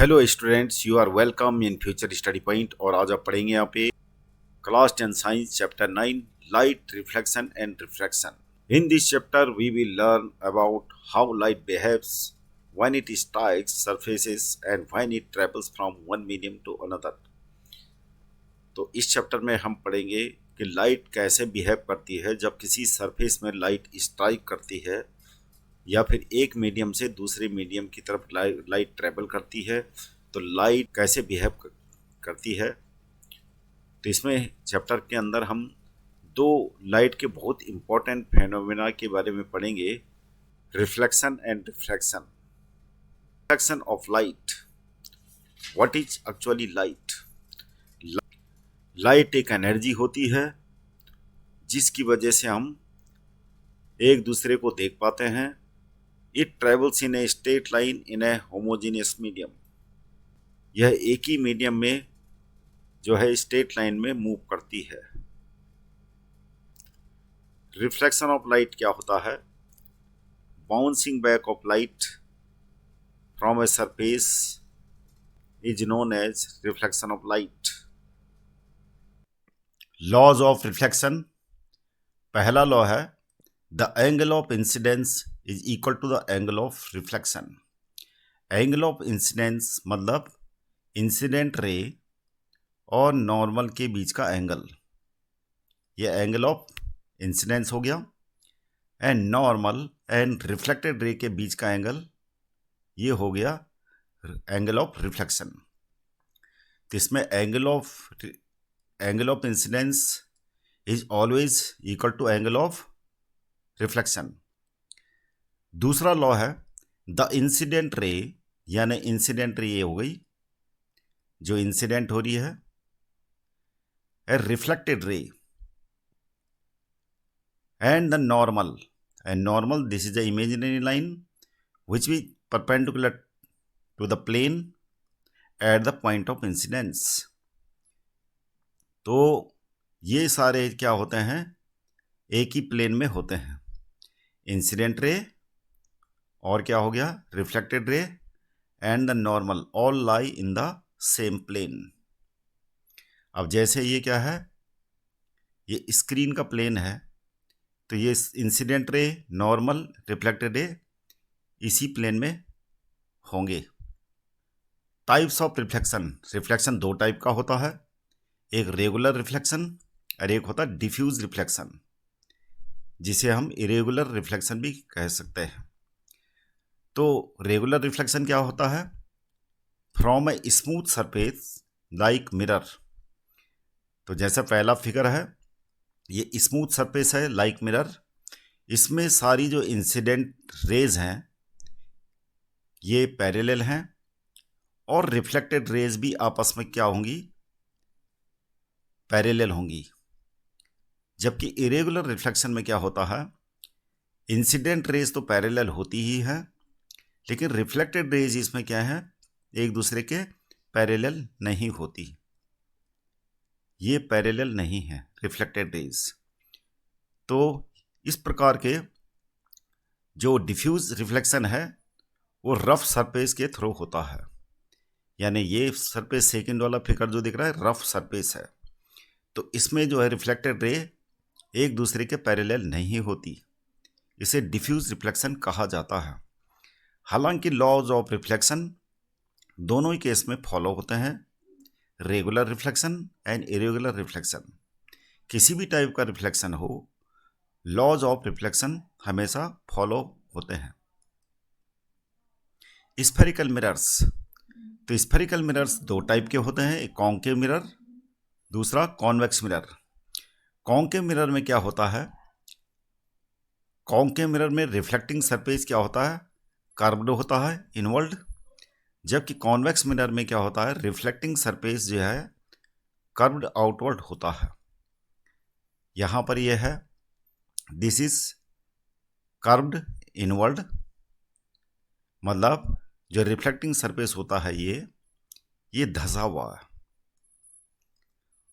Hello students, you are welcome in Future Study Point. और आज आप पढ़ेंगे यहाँ पे class 10 science chapter 9 light reflection and refraction. In this chapter we will learn about how light behaves when it strikes surfaces and when it travels from one medium to another. तो इस chapter में हम पढ़ेंगे कि light कैसे behave करती है जब किसी सरफेस में लाइट स्ट्राइक करती है या फिर एक मीडियम से दूसरे मीडियम की तरफ लाइट ट्रेवल करती है, तो लाइट कैसे बिहेव करती है। तो इसमें चैप्टर के अंदर हम दो लाइट के बहुत इम्पोर्टेंट फेनोमेना के बारे में पढ़ेंगे, reflection and refraction. Reflection of light, what is actually light. Light एक एनर्जी होती है जिसकी वजह से हम एक दूसरे को देख पाते हैं। It travels in a straight line in A homogeneous medium. यह एक ही मीडियम में जो है स्ट्रेट लाइन में मूव करती है। रिफ्लेक्शन ऑफ लाइट क्या होता है? Bouncing back of light from a surface is known as reflection of light. Laws of reflection. पहला लॉ है the angle of incidence is equal to the angle of reflection. Angle of incidence मतलब incident ray और normal के बीच का angle, ये angle of incidence हो गया। And normal and reflected ray के बीच का एंगल, ये हो गया एंगल ऑफ रिफ्लेक्शन। तो इसमें angle of incidence is always equal to angle of reflection. दूसरा लॉ है द इंसिडेंट रे, यानी इंसिडेंट रे ये हो गई जो इंसिडेंट हो रही है, reflected ray and the normal, and normal, this is the imaginary line which is perpendicular to the plane at the point of incidence। तो ये सारे क्या होते हैं, एक ही प्लेन में होते हैं। इंसिडेंट रे और क्या हो गया reflected ray and the normal all lie in the same plane. अब जैसे ये क्या है, ये स्क्रीन का प्लेन है, तो ये incident ray, normal, reflected ray इसी प्लेन में होंगे। Types of reflection. रिफ्लेक्शन दो टाइप का होता है, एक रेगुलर रिफ्लेक्शन और एक होता है डिफ्यूज रिफ्लेक्शन, जिसे हम इरेगुलर रिफ्लेक्शन भी कह सकते हैं। तो रेगुलर रिफ्लेक्शन क्या होता है? From a smooth surface like mirror. तो जैसा पहला फिगर है, ये स्मूथ सरफेस है लाइक मिरर, इसमें सारी जो इंसिडेंट रेज हैं ये पैरेलल हैं और रिफ्लेक्टेड रेज भी आपस में क्या होंगी, पैरेलल होंगी। जबकि इरेगुलर रिफ्लेक्शन में क्या होता है, इंसिडेंट रेज तो पैरेलल होती ही है, लेकिन रिफ्लेक्टेड रेज इसमें क्या है, एक दूसरे के पैरेलल नहीं होती, ये पैरेलल नहीं है रिफ्लेक्टेड रेज। तो इस प्रकार के जो डिफ्यूज रिफ्लेक्शन है वो रफ सरफेस के थ्रू होता है, यानी ये सरफेस सेकंड वाला फिगर जो दिख रहा है रफ सरफेस है, तो इसमें जो है रिफ्लेक्टेड रे एक दूसरे के पैरेलल नहीं होती, इसे डिफ्यूज रिफ्लेक्शन कहा जाता है। हालांकि लॉज ऑफ रिफ्लेक्शन दोनों ही केस में फॉलो होते हैं, regular reflection and irregular reflection. किसी भी टाइप का रिफ्लेक्शन हो, लॉज ऑफ रिफ्लेक्शन हमेशा फॉलो होते हैं। Spherical mirrors. तो स्फेरिकल मिरर्स दो टाइप के होते हैं, एक कॉन्केव मिरर, दूसरा कॉन्वेक्स मिरर। कॉन्केव मिरर में क्या होता है, कॉन्केव मिरर में रिफ्लेक्टिंग सरफेस क्या होता है, कर्व्ड होता है इनवर्ड, जबकि कॉन्वेक्स मिरर में क्या होता है, रिफ्लेक्टिंग सरफेस जो है कर्व्ड आउटवर्ड होता है। यहां पर यह है, दिस इज कर्व्ड इनवर्ड, मतलब जो रिफ्लेक्टिंग सरफेस होता है ये धंसा हुआ है,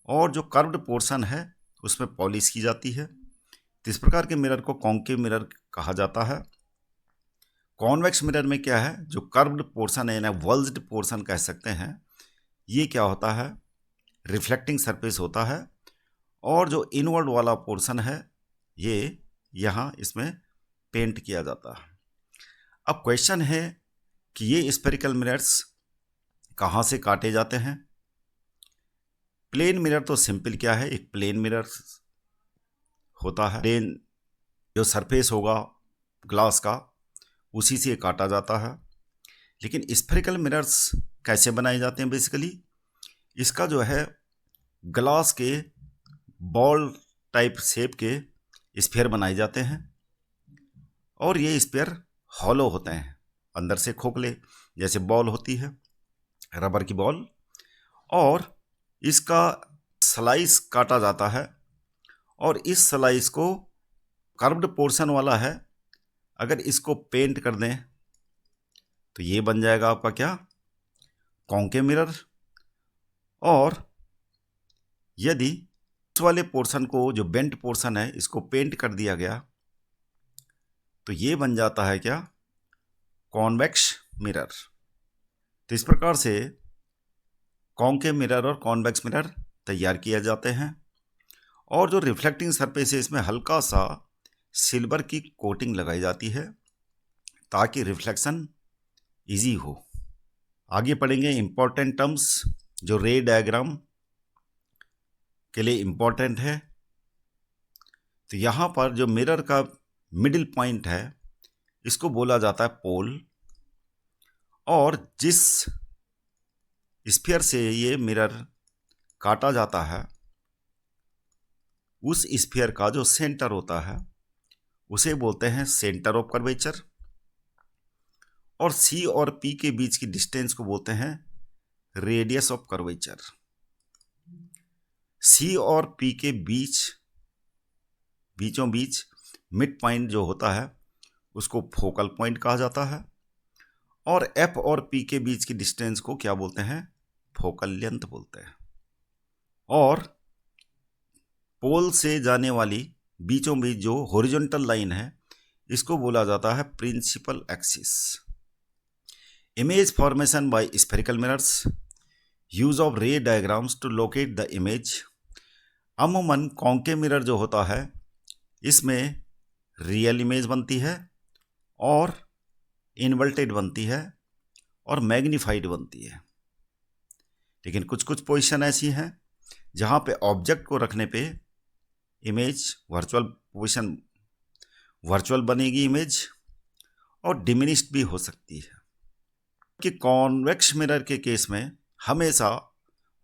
और जो कर्व्ड पोर्शन है उसमें पॉलिश की जाती है। तो इस प्रकार के मिरर को कॉन्केव मिरर कहा जाता है। कॉन्वेक्स मिरर में क्या है, जो कर्व्ड पोर्शन है ना, वल्ज्ड पोर्शन कह सकते हैं, ये क्या होता है, रिफ्लेक्टिंग सरफेस होता है, और जो इनवर्ड वाला पोर्शन है ये यहाँ इसमें पेंट किया जाता है। अब क्वेश्चन है कि ये स्फेरिकल मिरर्स कहाँ से काटे जाते हैं। प्लेन मिरर तो सिंपल क्या है, एक प्लेन मिरर होता है, प्लेन जो सरफेस होगा ग्लास का उसी से काटा जाता है। लेकिन स्फेरिकल मिरर्स कैसे बनाए जाते हैं, बेसिकली इसका जो है ग्लास के बॉल टाइप शेप के स्फीयर बनाए जाते हैं, और ये स्फीयर हॉलो होते हैं, अंदर से खोखले, जैसे बॉल होती है रबर की बॉल, और इसका स्लाइस काटा जाता है, और इस स्लाइस को कर्व्ड पोर्शन वाला है, अगर इसको पेंट कर दें तो ये बन जाएगा आपका क्या, कॉन्केव मिरर। और यदि इस वाले पोर्शन को, जो बेंट पोर्शन है, इसको पेंट कर दिया गया तो ये बन जाता है क्या, कॉन्वेक्स मिरर। तो इस प्रकार से कॉन्केव मिरर और कॉन्वेक्स मिरर तैयार किए जाते हैं, और जो रिफ्लेक्टिंग सरफेस है इसमें हल्का सा सिल्वर की कोटिंग लगाई जाती है ताकि रिफ्लेक्शन इजी हो। आगे पढ़ेंगे इंपॉर्टेंट टर्म्स जो रे डायग्राम के लिए इंपॉर्टेंट है। तो यहाँ पर जो मिरर का मिडिल पॉइंट है इसको बोला जाता है पोल, और जिस स्फीयर से ये मिरर काटा जाता है उस स्फीयर का जो सेंटर होता है उसे बोलते हैं सेंटर ऑफ कर्वेचर, और सी और पी के बीच की डिस्टेंस को बोलते हैं रेडियस ऑफ कर्वेचर। सी और पी के बीचों बीच मिड पॉइंट जो होता है उसको फोकल पॉइंट कहा जाता है, और एफ और पी के बीच की डिस्टेंस को क्या बोलते हैं, फोकल लेंथ बोलते हैं। और पोल से जाने वाली बीचों बीच जो हॉरिजॉन्टल लाइन है इसको बोला जाता है principal axis. Image formation by spherical mirrors, use of ray diagrams to locate the image. अमूमन कॉन्केव मिरर जो होता है इसमें रियल इमेज बनती है, और इन्वर्टेड बनती है, और मैग्नीफाइड बनती है। लेकिन कुछ कुछ पोजीशन ऐसी हैं जहाँ पे ऑब्जेक्ट को रखने पे इमेज वर्चुअल बनेगी इमेज, और डिमिनिश्ड भी हो सकती है। कि कॉन्वेक्स मिरर के केस में हमेशा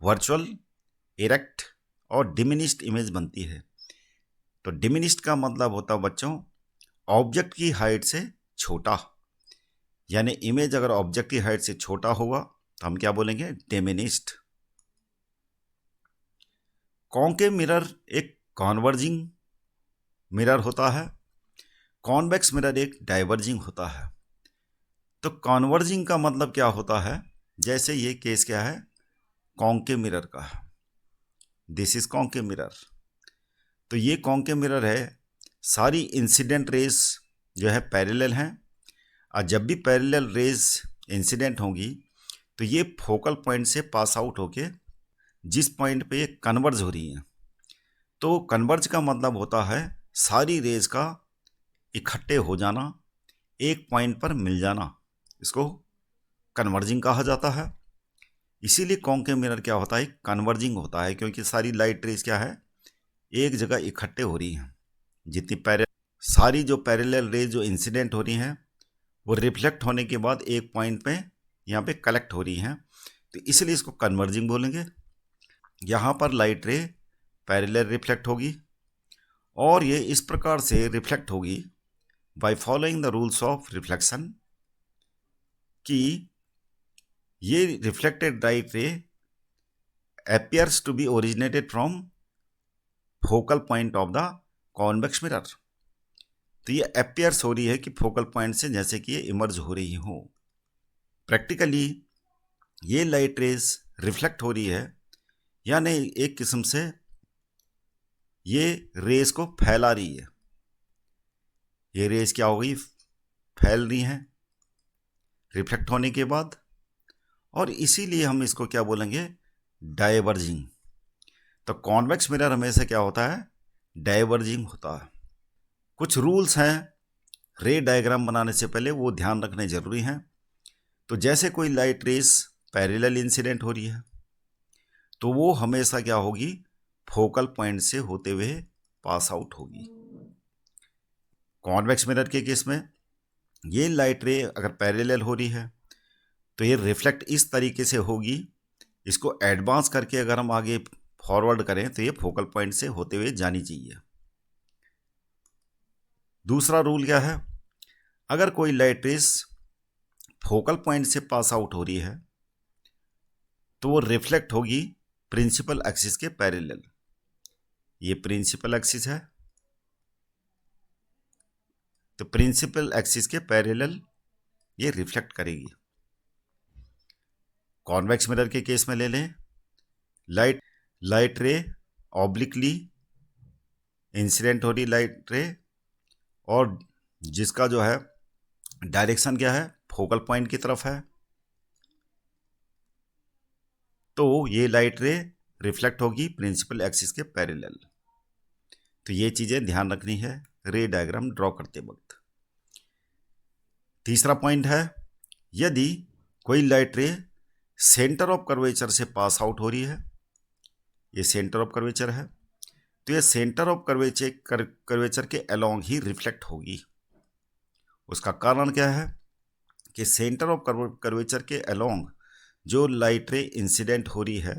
वर्चुअल, इरेक्ट और डिमिनिश्ड इमेज बनती है। तो डिमिनिश्ड का मतलब होता है बच्चों ऑब्जेक्ट की हाइट से छोटा, यानी इमेज अगर ऑब्जेक्ट की हाइट से छोटा होगा तो हम क्या बोलेंगे, डिमिनिश्ड। कॉन्केव मिरर एक कॉन्वर्जिंग मिरर होता है, कॉन्वेक्स मिरर एक डाइवर्जिंग होता है। तो कॉन्वर्जिंग का मतलब क्या होता है, जैसे ये केस क्या है, कॉन्केव मिरर का, दिस इज कॉन्केव मिरर। तो ये कॉन्केव मिरर है, सारी इंसिडेंट रेज जो है पैरेलल हैं, और जब भी पैरेलल रेज इंसिडेंट होंगी तो ये फोकल पॉइंट से पास आउट होके जिस पॉइंट पे ये कन्वर्ज हो रही हैं, तो कन्वर्ज का मतलब होता है सारी रेज का इकट्ठे हो जाना, एक पॉइंट पर मिल जाना, इसको कन्वर्जिंग कहा जाता है। इसीलिए कॉन्केव मिरर क्या होता है, कन्वर्जिंग होता है, क्योंकि सारी लाइट रेज क्या है, एक जगह इकट्ठे हो रही हैं। जितनी सारी जो पैरेलल रेज जो इंसिडेंट हो रही हैं वो रिफ्लेक्ट होने के बाद एक पॉइंट पे यहाँ पे कलेक्ट हो रही हैं, तो इसलिए इसको कन्वर्जिंग बोलेंगे। यहाँ पर लाइट रे पैरेलल रिफ्लेक्ट होगी, और ये इस प्रकार से रिफ्लेक्ट होगी by following the rules of reflection, कि ये रिफ्लेक्टेड लाइट रे appears to be originated from focal point of the convex mirror. तो ये appears हो रही है कि फोकल पॉइंट से जैसे कि ये इमर्ज हो रही हो। प्रैक्टिकली ये लाइट रेज रिफ्लेक्ट हो रही है, यानी एक किस्म से ये रेज को फैला रही है। ये रेज क्या हो गई, फैल रही हैं, रिफ्लेक्ट होने के बाद, और इसीलिए हम इसको क्या बोलेंगे, डाइवर्जिंग। तो कॉन्वेक्स मिरर हमेशा क्या होता है, डाइवर्जिंग होता है। कुछ रूल्स हैं रे डायग्राम बनाने से पहले, वो ध्यान रखने जरूरी हैं। तो जैसे कोई लाइट रेस पैरेलल इंसिडेंट हो रही है तो वो हमेशा क्या होगी, फोकल पॉइंट से होते हुए पास आउट होगी। कॉन्वेक्स मिरर के केस में ये लाइट रे अगर पैरेलल हो रही है तो ये रिफ्लेक्ट इस तरीके से होगी, इसको एडवांस करके अगर हम आगे फॉरवर्ड करें तो ये फोकल पॉइंट से होते हुए जानी चाहिए। दूसरा रूल क्या है, अगर कोई लाइट रेस फोकल पॉइंट से पास आउट हो रही है तो वो रिफ्लेक्ट होगी प्रिंसिपल एक्सिस के पैरेलल। ये प्रिंसिपल एक्सिस है, तो प्रिंसिपल एक्सिस के पैरेलल ये रिफ्लेक्ट करेगी। कॉन्वेक्स मिरर के केस में ले लें, लाइट रे ऑब्लिकली इंसिडेंट हो रही लाइट रे, और जिसका जो है डायरेक्शन क्या है, फोकल पॉइंट की तरफ है, तो ये लाइट रे रिफ्लेक्ट होगी प्रिंसिपल एक्सिस के पैरेलल। तो ये चीजें ध्यान रखनी है रे डायग्राम ड्रॉ करते वक्त। तीसरा पॉइंट है, यदि कोई लाइट रे सेंटर ऑफ कर्वेचर से पास आउट हो रही है, ये सेंटर ऑफ कर्वेचर है, तो ये सेंटर ऑफ कर्वेचर के अलोंग ही रिफ्लेक्ट होगी। उसका कारण क्या है कि सेंटर ऑफ कर्वेचर के अलोंग जो लाइट रे इंसिडेंट हो रही है,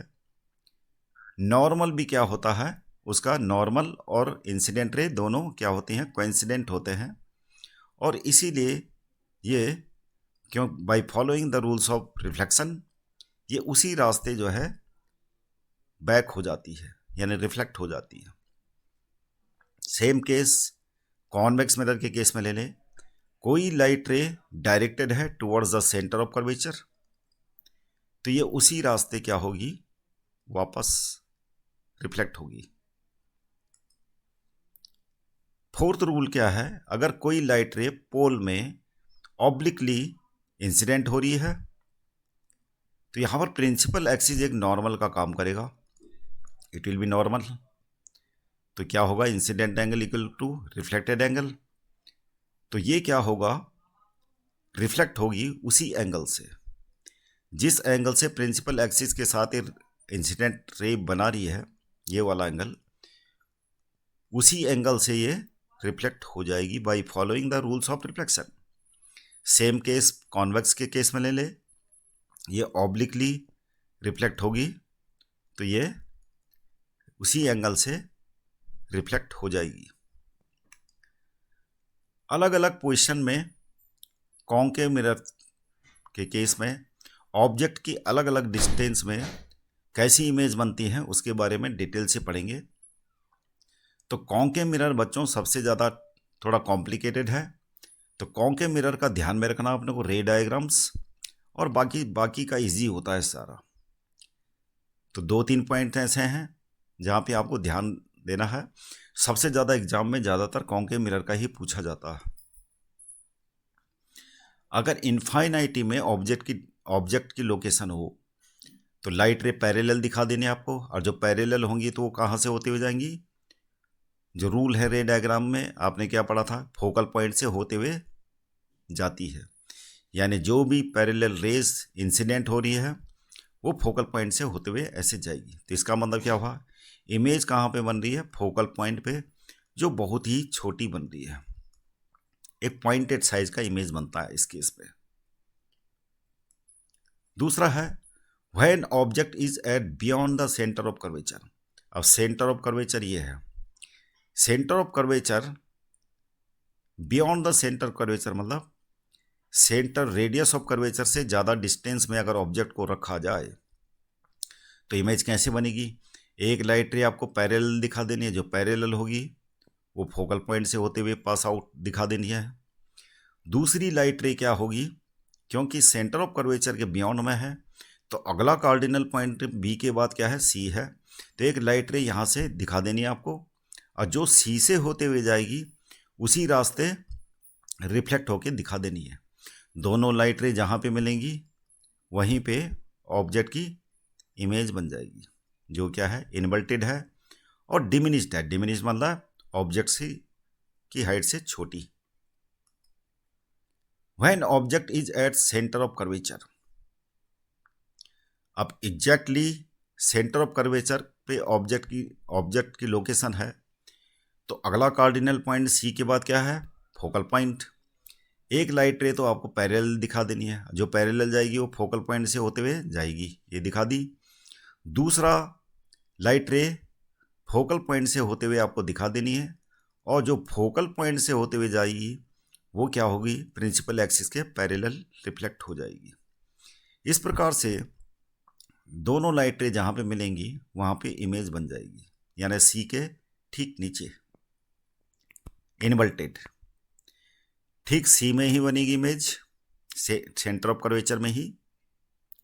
नॉर्मल भी क्या होता है उसका, नॉर्मल और इंसिडेंट रे दोनों क्या होते हैं, कोइंसिडेंट होते हैं, और इसीलिए ये क्यों bye following the rules of reflection ये उसी रास्ते जो है बैक हो जाती है, यानी रिफ्लेक्ट हो जाती है। सेम केस कॉन्वेक्स मिरर के केस में ले लें, कोई लाइट रे डायरेक्टेड है towards the centre of curvature, तो ये उसी रास्ते क्या होगी, वापस रिफ्लेक्ट होगी। फोर्थ रूल क्या है, अगर कोई लाइट रे पोल में ऑब्लिकली इंसिडेंट हो रही है तो यहां पर प्रिंसिपल एक्सिस एक नॉर्मल का काम करेगा, इट विल बी नॉर्मल। तो क्या होगा, incident angle equal to reflected angle, तो ये क्या होगा, रिफ्लेक्ट होगी उसी एंगल से, जिस एंगल से प्रिंसिपल एक्सिस के साथ इंसिडेंट रे बना रही है, ये वाला एंगल, उसी एंगल से ये रिफ्लेक्ट हो जाएगी bye following the rules of reflection. Same case convex के केस में ले ले, ये ऑब्लिकली रिफ्लेक्ट होगी तो ये उसी एंगल से रिफ्लेक्ट हो जाएगी। अलग अलग पोजीशन में कॉन्केव मिरर के केस में ऑब्जेक्ट की अलग अलग डिस्टेंस में कैसी इमेज बनती है उसके बारे में डिटेल से पढ़ेंगे। तो कॉन्केव मिरर बच्चों सबसे ज़्यादा थोड़ा कॉम्प्लिकेटेड है, तो कॉन्केव मिरर का ध्यान में रखना अपने को, रे डायग्राम्स और बाकी का इजी होता है सारा। तो 2-3 पॉइंट ऐसे हैं जहाँ पे आपको ध्यान देना है। सबसे ज़्यादा एग्जाम में ज़्यादातर कॉन्केव मिरर का ही पूछा जाता है। अगर इनफाइनाइटी में ऑब्जेक्ट की लोकेशन हो तो लाइट रे पैरेलल दिखा देने आपको, और जो पैरेलल होंगी तो वो कहाँ से होते हुए जाएंगी, जो रूल है रे डायग्राम में आपने क्या पढ़ा था, फोकल पॉइंट से होते हुए जाती है। यानी जो भी पैरेलल रेस इंसिडेंट हो रही है वो फोकल पॉइंट से होते हुए ऐसे जाएगी। तो इसका मतलब क्या हुआ, इमेज कहाँ पे बन रही है, फोकल पॉइंट पे, जो बहुत ही छोटी बन रही है, एक पॉइंटेड साइज का इमेज बनता है इस केस में। दूसरा है when object is at beyond the centre of curvature. अब सेंटर ऑफ कर्वेचर ये है, centre of curvature, beyond the centre curvature मतलब सेंटर रेडियस ऑफ कर्वेचर से ज़्यादा डिस्टेंस में अगर ऑब्जेक्ट को रखा जाए तो इमेज कैसे बनेगी। एक लाइट रे आपको पैरेलल दिखा देनी है, जो पैरेलल होगी वो फोकल पॉइंट से होते हुए पास आउट दिखा देनी है। दूसरी लाइट रे क्या होगी, क्योंकि सेंटर ऑफ कर्वेचर के बियॉन्ड में है तो अगला कार्डिनल पॉइंट बी के बाद क्या है, सी है, तो एक लाइट रे यहाँ से दिखा देनी है आपको, और जो सी से होते हुए जाएगी उसी रास्ते रिफ्लेक्ट होके दिखा देनी है। दोनों लाइट रे जहाँ पे मिलेंगी वहीं पे ऑब्जेक्ट की इमेज बन जाएगी, जो क्या है, इन्वर्टेड है और डिमिनिश्ड है। डिमिनिश्ड मतलब ऑब्जेक्ट की हाइट से छोटी। When object is at centre of curvature, अब एग्जैक्टली सेंटर ऑफ कर्वेचर पे ऑब्जेक्ट की लोकेशन है, तो अगला कार्डिनल पॉइंट सी के बाद क्या है, फोकल पॉइंट। एक लाइट रे तो आपको पैरेलल दिखा देनी है, जो पैरेलल जाएगी वो फोकल पॉइंट से होते हुए जाएगी, ये दिखा दी। दूसरा लाइट रे फोकल पॉइंट से होते हुए आपको दिखा देनी है, और जो फोकल पॉइंट से होते हुए जाएगी वो क्या होगी, प्रिंसिपल एक्सिस के पैरेलल रिफ्लेक्ट हो जाएगी। इस प्रकार से दोनों लाइट रे जहाँ पे मिलेंगी वहाँ पे इमेज बन जाएगी, यानी सी के ठीक नीचे इन्वर्टेड। ठीक सी में ही बनेगी इमेज, सेंटर ऑफ कर्वेचर में ही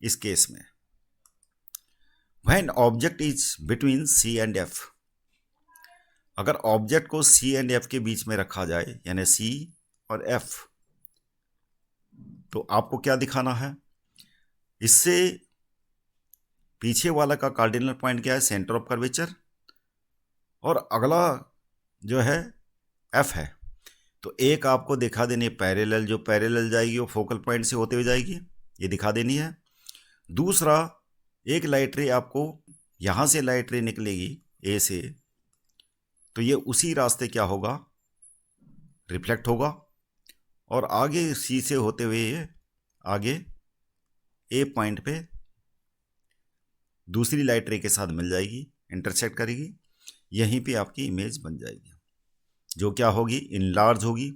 इस केस में। When object is between C and F, अगर ऑब्जेक्ट को सी एंड एफ के बीच में रखा जाए, यानी सी और एफ, तो आपको क्या दिखाना है, इससे पीछे वाला का कार्डिनल पॉइंट क्या है, सेंटर ऑफ कर्वेचर, और अगला जो है एफ है, तो एक आपको दिखा देनी है पैरेलल, जो पैरेलल जाएगी वो फोकल पॉइंट से होते हुए जाएगी, ये दिखा देनी है। दूसरा, एक लाइट रे आपको यहाँ से लाइट रे निकलेगी ए से, तो ये उसी रास्ते क्या होगा, रिफ्लेक्ट होगा, और आगे सी से होते हुए ये आगे ए पॉइंट पे दूसरी लाइट रे के साथ मिल जाएगी, इंटरसेक्ट करेगी, यहीं पे आपकी इमेज बन जाएगी, जो क्या होगी, इनलार्ज होगी।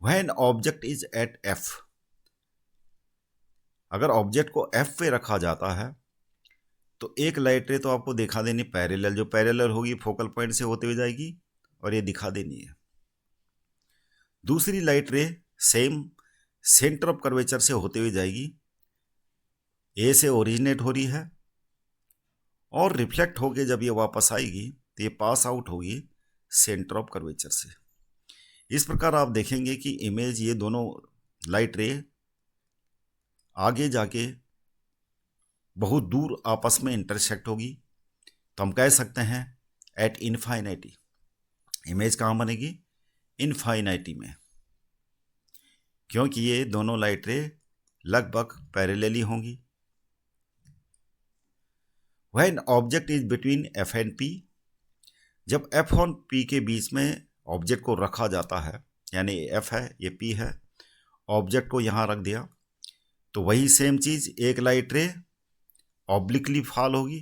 When object is at F, अगर ऑब्जेक्ट को एफ पे रखा जाता है तो एक लाइट रे तो आपको दिखा देनी पैरेलल, जो पैरेलल होगी फोकल पॉइंट से होते हुए जाएगी और ये दिखा देनी है। दूसरी लाइट रे सेम सेंटर ऑफ कर्वेचर से होते हुए जाएगी, ए से ओरिजिनेट हो रही है, और रिफ्लेक्ट होके जब ये वापस आएगी तो ये पास आउट होगी सेंटर ऑफ कर्वेचर से। इस प्रकार आप देखेंगे कि इमेज, ये दोनों लाइट रे आगे जाके बहुत दूर आपस में इंटरसेक्ट होगी, तो हम कह सकते हैं एट इनफाइनाइटी। इमेज कहाँ बनेगी, इनफाइनाइटी में, क्योंकि ये दोनों लाइट रे लगभग पैरेलली होंगी। When object is between F and P, जब एफ और पी के बीच में ऑब्जेक्ट को रखा जाता है, यानी एफ है ये पी है, ऑब्जेक्ट को यहाँ रख दिया, तो वही सेम चीज़, एक लाइट रे ऑब्लिकली फॉल होगी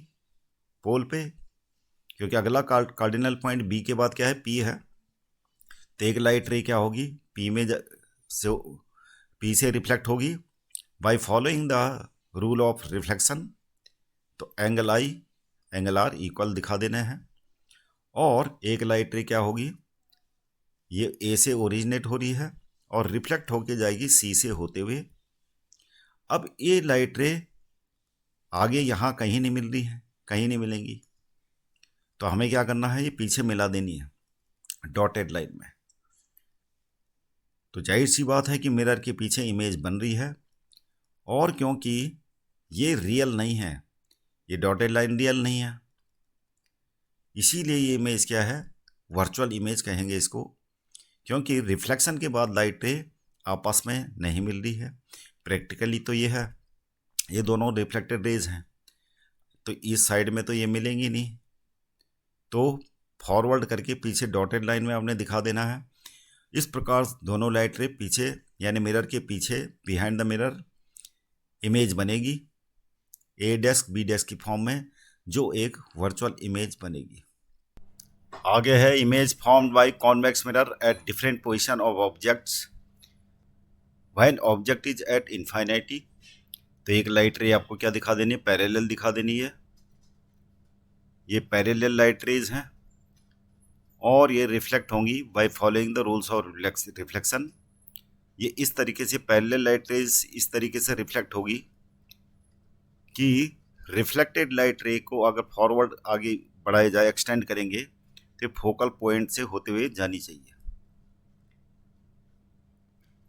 पोल पे, क्योंकि अगला कार्डिनल पॉइंट बी के बाद क्या है, पी है, तो एक लाइट रे क्या होगी, पी से रिफ्लेक्ट होगी by following the rule of reflection, तो angle i angle r equal दिखा देने हैं, और एक लाइट रे क्या होगी, ये ए से ओरिजिनेट हो रही है और रिफ्लेक्ट होके जाएगी सी से होते हुए। अब ये लाइट रे आगे यहाँ कहीं नहीं मिल रही है, कहीं नहीं मिलेंगी, तो हमें क्या करना है, ये पीछे मिला देनी है डॉटेड लाइन में। तो जाहिर सी बात है कि मिरर के पीछे इमेज बन रही है, और क्योंकि ये रियल नहीं है, ये डॉटेड लाइन रियल नहीं है, इसीलिए ये इमेज क्या है, वर्चुअल इमेज कहेंगे इसको, क्योंकि रिफ्लेक्शन के बाद लाइट रे आपस में नहीं मिल रही है। प्रैक्टिकली तो ये है, ये दोनों रिफ्लेक्टेड रेज हैं, तो इस साइड में तो ये मिलेंगी नहीं, तो फॉरवर्ड करके पीछे डॉटेड लाइन में आपने दिखा देना है। इस प्रकार दोनों लाइट रे पीछे, यानी मिरर के पीछे, बिहाइंड द मिरर इमेज बनेगी ए डेस्क बी डेस्क की फॉर्म में, जो एक वर्चुअल इमेज बनेगी। आगे है image formed by convex mirror at different position of objects when object is at infinity. तो एक लाइट रे आपको क्या दिखा देनी है, पैरेलल दिखा देनी है, ये पैरेलल लाइट रेज हैं, और ये रिफ्लेक्ट होंगी bye following the rules of reflection. ये इस तरीके से पैरेलल लाइट रेज इस तरीके से रिफ्लेक्ट होगी कि रिफ्लेक्टेड लाइट रे को अगर फॉरवर्ड आगे बढ़ाया जाए, एक्सटेंड करेंगे, तो फोकल पॉइंट से होते हुए जानी चाहिए।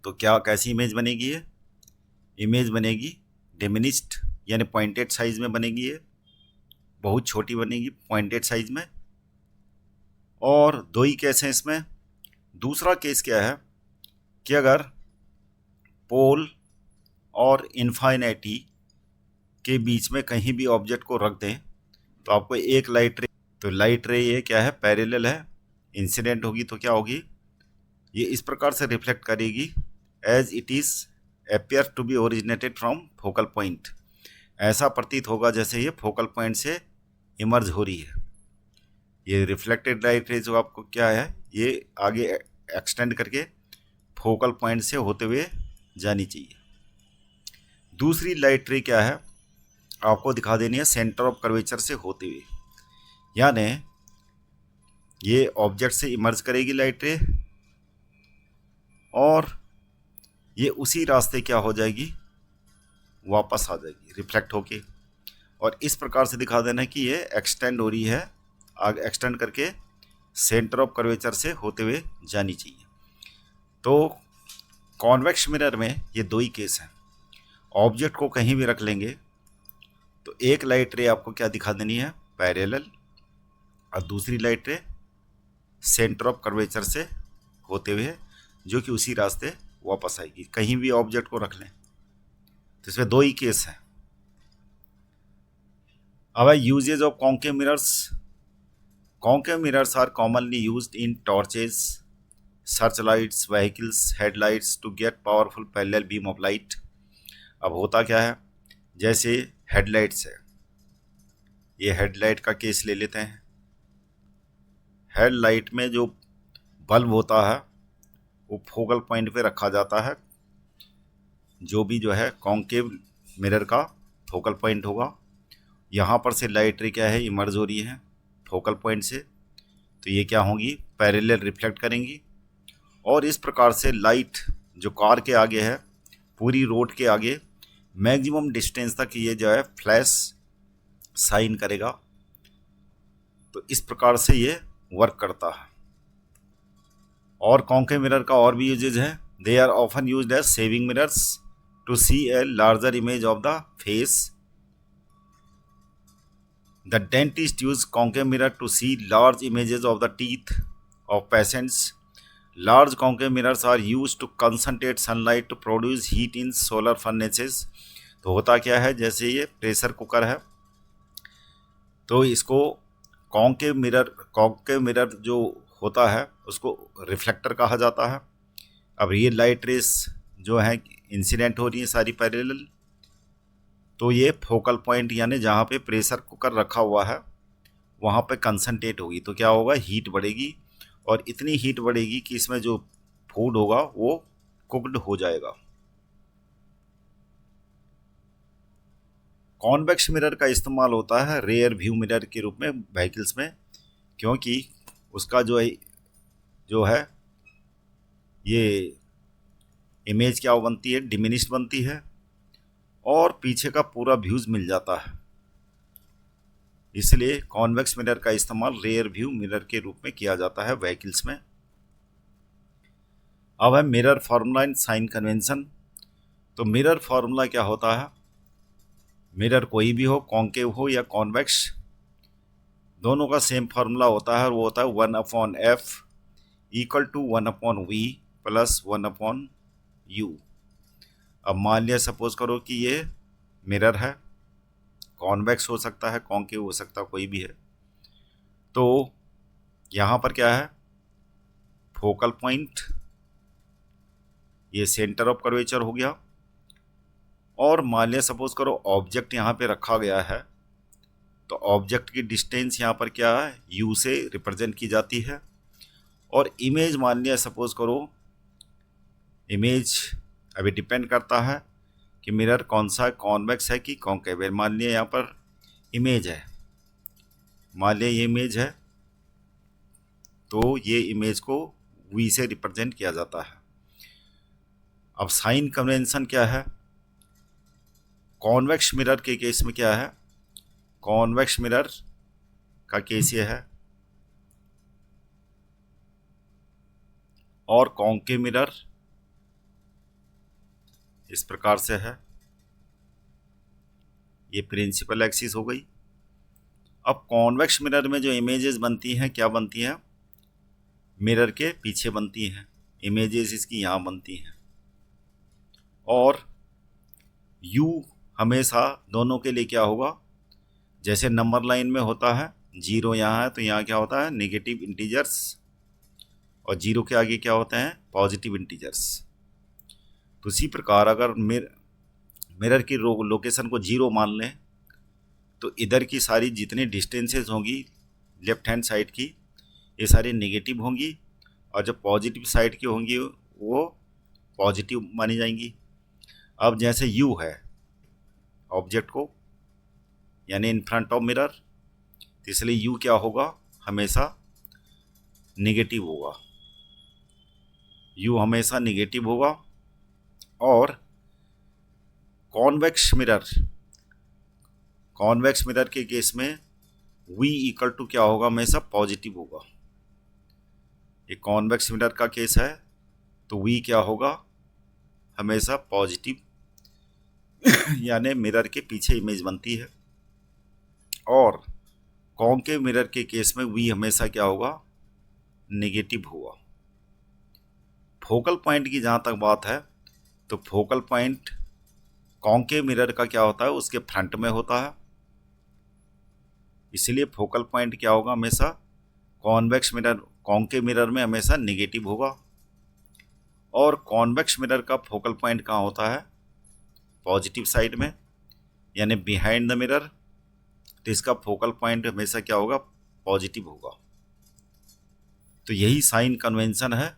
तो क्या कैसी इमेज बनेगी? ये इमेज बनेगी डिमिनिश्ड, यानी पॉइंटेड साइज में बनेगी। ये बहुत छोटी बनेगी पॉइंटेड साइज में। और दो ही केस हैं इसमें। दूसरा केस क्या है कि अगर पोल और इन्फाइनिटी के बीच में कहीं भी ऑब्जेक्ट को रख दें तो आपको एक लाइट रे, तो लाइट रे ये क्या है, पैरेलल है, इंसिडेंट होगी तो क्या होगी, ये इस प्रकार से रिफ्लेक्ट करेगी as it is appear to be originated from focal point. ऐसा प्रतीत होगा जैसे ये फोकल पॉइंट से इमर्ज हो रही है। ये रिफ्लेक्टेड लाइट रे जो आपको क्या है, ये आगे एक्सटेंड करके फोकल पॉइंट से होते हुए जानी चाहिए। दूसरी लाइट रे क्या है, आपको दिखा देनी है सेंटर ऑफ कर्वेचर से होते हुए, यानी ये ऑब्जेक्ट से इमर्ज करेगी लाइट रे और ये उसी रास्ते क्या हो जाएगी, वापस आ जाएगी रिफ्लेक्ट होके। और इस प्रकार से दिखा देना कि ये एक्सटेंड हो रही है, आगे एक्सटेंड करके सेंटर ऑफ कर्वेचर से होते हुए जानी चाहिए। तो कॉन्वेक्स मिरर में ये दो ही केस हैं। ऑब्जेक्ट को कहीं भी रख लेंगे तो एक लाइट रे आपको क्या दिखा देनी है, पैरेलल, और दूसरी लाइट रे सेंटर ऑफ कर्वेचर से होते हुए, जो कि उसी रास्ते वापस आएगी। कहीं भी ऑब्जेक्ट को रख लें तो इसमें दो ही केस हैं। अब है uses of concave mirrors. Concave mirrors are commonly used in torches, search lights, vehicles, headlights to get powerful parallel beam of light. अब होता क्या है, जैसे हेडलाइट्स है, ये हेडलाइट का केस ले लेते हैं। हेडलाइट में जो बल्ब होता है वो फोकल पॉइंट पे रखा जाता है, जो भी जो है कॉन्केव मिरर का फोकल पॉइंट होगा। यहाँ पर से लाइट रे क्या है, इमर्ज हो रही है फोकल पॉइंट से, तो ये क्या होंगी, पैरेलल रिफ्लेक्ट करेंगी। और इस प्रकार से लाइट जो कार के आगे है, पूरी रोड के आगे मैक्सिमम डिस्टेंस तक ये जो है फ्लैश साइन करेगा। तो इस प्रकार से ये वर्क करता है। और कॉन्केव मिरर का और भी यूजेज है। They are often used as saving mirrors to see a larger image of the face. The dentist use concave mirror to see large images of the teeth of patients. Large concave mirrors are used to concentrate sunlight to produce heat in solar furnaces. तो होता क्या है, जैसे ये pressure cooker है तो इसको concave mirror जो होता है उसको रिफ्लेक्टर कहा जाता है। अब ये लाइट रेस जो है इंसिडेंट हो रही है सारी पैरेलल, तो ये फोकल पॉइंट यानी जहाँ पे प्रेशर कुकर रखा हुआ है वहाँ पे कंसंट्रेट होगी, तो क्या होगा, हीट बढ़ेगी। और इतनी हीट बढ़ेगी कि इसमें जो फूड होगा वो कुक्ड हो जाएगा। कॉन्वेक्स मिरर का इस्तेमाल होता है रेयर व्यू मिरर के रूप में व्हीकल्स में, क्योंकि उसका जो है ये इमेज क्या बनती है, डिमिनिश्ड बनती है और पीछे का पूरा व्यूज मिल जाता है। इसलिए कॉन्वेक्स मिरर का इस्तेमाल रेयर व्यू मिरर के रूप में किया जाता है व्हीकल्स में। अब है mirror formula and sign convention. तो मिरर फार्मूला क्या होता है, मिरर कोई भी हो, कॉन्केव हो या कॉन्वेक्स, दोनों का सेम फार्मूला होता है और वो होता है 1/f equal to 1/v plus 1/u। अब मान लिया सपोज करो कि ये मिरर है, कॉन्वेक्स हो सकता है, कॉन्केव हो सकता है, कोई भी है। तो यहाँ पर क्या है, फोकल पॉइंट, ये सेंटर ऑफ कर्वेचर हो गया। और मान लिया सपोज करो ऑब्जेक्ट यहाँ पे रखा गया है, तो ऑब्जेक्ट की डिस्टेंस यहाँ पर क्या है, u से रिप्रेजेंट की जाती है। और इमेज मान लिया सपोज करो, इमेज अभी डिपेंड करता है कि मिरर कौन सा कॉन्वेक्स है कि कॉन्केव है। मान लिया यहाँ पर इमेज है, मान लिया ये इमेज है, तो ये इमेज को v से रिप्रेजेंट किया जाता है। अब साइन कन्वेंशन क्या है, कॉन्वेक्स मिरर के केस में क्या है, कॉन्वेक्स मिरर का केस ये है और कॉन्केव मिरर इस प्रकार से है। ये प्रिंसिपल एक्सिस हो गई। अब कॉन्वेक्स मिरर में जो इमेजेस बनती हैं क्या बनती हैं, मिरर के पीछे बनती हैं, इमेजेस इसकी यहाँ बनती हैं। और U हमेशा दोनों के लिए क्या होगा, जैसे नंबर लाइन में होता है 0 यहाँ है तो यहाँ क्या होता है नेगेटिव इंटीजर्स, और 0 के आगे क्या होते हैं पॉजिटिव इंटीजर्स। तो इसी प्रकार अगर मिरर की लोकेशन को 0 मान लें तो इधर की सारी जितनी डिस्टेंसेस होंगी लेफ्ट हैंड साइड की ये सारी नेगेटिव होंगी, और जो पॉजिटिव साइड की होंगी वो पॉजिटिव मानी जाएंगी। अब जैसे U है ऑब्जेक्ट को यानी इन फ्रंट ऑफ मिरर, तो इसलिए U क्या होगा हमेशा नेगेटिव होगा, U हमेशा नेगेटिव होगा। और कॉन्वेक्स मिरर के केस में V इक्वल टू क्या होगा हमेशा पॉजिटिव होगा। ये कॉन्वेक्स मिरर का केस है तो V क्या होगा हमेशा पॉजिटिव यानी मिरर के पीछे इमेज बनती है। और कॉन्केव मिरर के केस में V हमेशा क्या होगा नेगेटिव होगा। फोकल पॉइंट की जहाँ तक बात है तो फोकल पॉइंट कॉन्केव मिरर का क्या होता है उसके फ्रंट में होता है, इसलिए फोकल पॉइंट क्या होगा हमेशा कॉन्केव मिरर में हमेशा नेगेटिव होगा। और कॉन्वेक्स मिरर का फोकल पॉइंट कहाँ होता है पॉजिटिव साइड में यानी बिहाइंड द मिरर, तो इसका फोकल पॉइंट हमेशा क्या होगा पॉजिटिव होगा। तो यही साइन कन्वेंशन है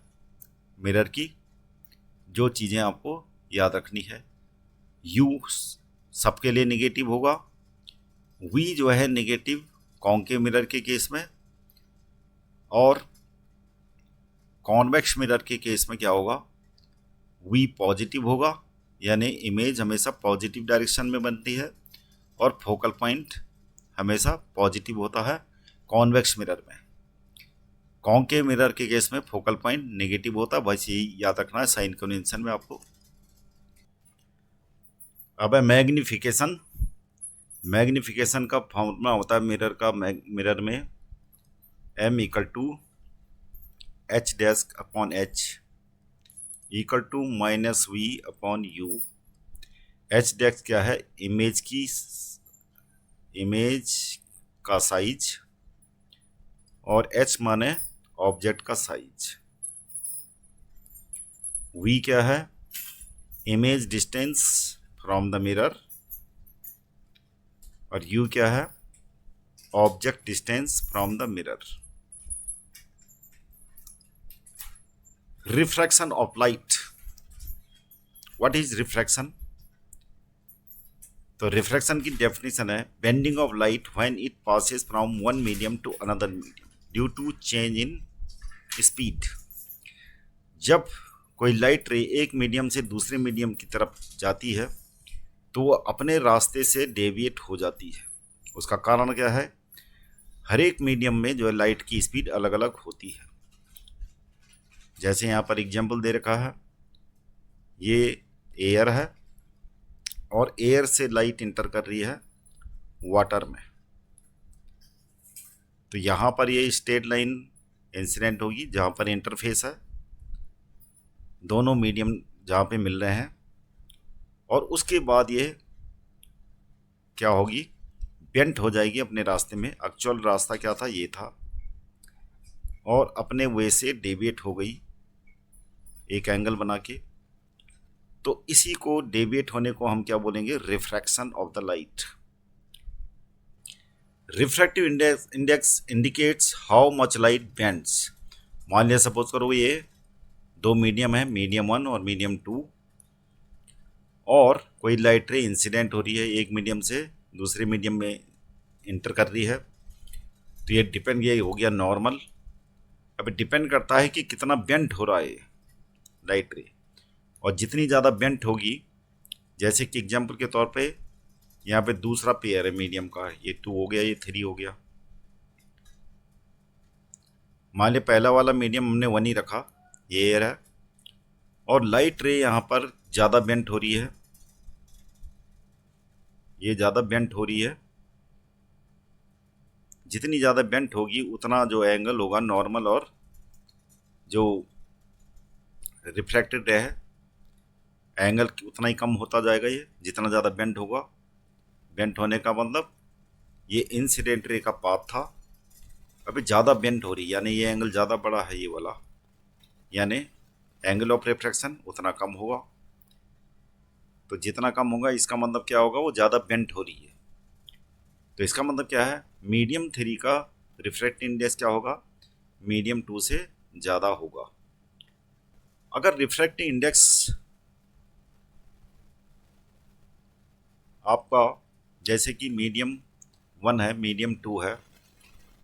मिरर की, जो चीज़ें आपको याद रखनी है। U सबके लिए नेगेटिव होगा, V जो है नेगेटिव कॉन्केव मिरर के केस में, और कॉन्वेक्स मिरर के केस में क्या होगा V पॉजिटिव होगा यानी इमेज हमेशा पॉजिटिव डायरेक्शन में बनती है, और फोकल पॉइंट हमेशा पॉजिटिव होता है कॉन्वेक्स मिरर में। कॉन्केव मिरर के केस में फोकल पॉइंट नेगेटिव होता है, बस यही याद रखना है साइन कन्वेंशन में आपको। अब है मैग्निफिकेशन का फॉर्मूला होता है मिरर में M equal to H dash upon H equal to minus V upon U। H dash क्या है इमेज का साइज, और H माने ऑब्जेक्ट का साइज। V क्या है image distance from the mirror, और U क्या है object distance from the mirror. Refraction of light, what is refraction? तो रिफ्रैक्शन की डेफिनेशन है bending of light when it passes from one medium to another medium due to change in speed. जब कोई light रे एक medium से दूसरे medium की तरफ जाती है तो वो अपने रास्ते से डेविएट हो जाती है। उसका कारण क्या है, हर एक मीडियम में जो है लाइट की स्पीड अलग अलग होती है। जैसे यहाँ पर एग्जाम्पल दे रखा है, ये एयर है और एयर से लाइट इंटर कर रही है वाटर में, तो यहाँ पर ये स्ट्रेट लाइन इंसिडेंट होगी जहाँ पर इंटरफेस है, दोनों मीडियम जहाँ पे मिल रहे हैं, और उसके बाद ये क्या होगी बेंट हो जाएगी अपने रास्ते में। एक्चुअल रास्ता क्या था ये था, और अपने वे से डेविएट हो गई एक एंगल बना के। तो इसी को डेविएट होने को हम क्या बोलेंगे refraction of the light. Refractive index indicates how much light bends. मान लिया सपोज करो ये दो मीडियम है, मीडियम 1 और मीडियम 2, और कोई लाइट रे इंसिडेंट हो रही है एक मीडियम से दूसरे मीडियम में इंटर कर रही है, तो ये हो गया नॉर्मल। अब डिपेंड करता है कि कितना बेंट हो रहा है लाइट रे, और जितनी ज़्यादा बेंट होगी, जैसे कि एग्जांपल के तौर पे यहाँ पे दूसरा पेयर है मीडियम का, ये 2 हो गया, ये 3 हो गया। मान लिया पहला वाला मीडियम हमने 1 ही रखा, ये एयर है, और लाइट रे यहाँ पर ज़्यादा बेंट हो रही है, ये ज़्यादा बेंट हो रही है। जितनी ज़्यादा बेंट होगी उतना जो एंगल होगा नॉर्मल और जो रिफ्रैक्टेड रे है एंगल उतना ही कम होता जाएगा। ये जितना ज़्यादा बेंट होगा, बेंट होने का मतलब ये इंसिडेंट रे का पाथ था, अभी ज़्यादा बेंट हो रही है, यानी ये एंगल ज़्यादा बड़ा है ये वाला, यानी एंगल ऑफ रिफ्रैक्शन उतना कम होगा। तो जितना कम होगा इसका मतलब क्या होगा, वो ज़्यादा बेंट हो रही है। तो इसका मतलब क्या है, मीडियम 3 का रिफ्रैक्टिव इंडेक्स क्या होगा, मीडियम 2 से ज़्यादा होगा। अगर रिफ्रैक्टिव इंडेक्स आपका जैसे कि मीडियम 1 है, मीडियम 2 है,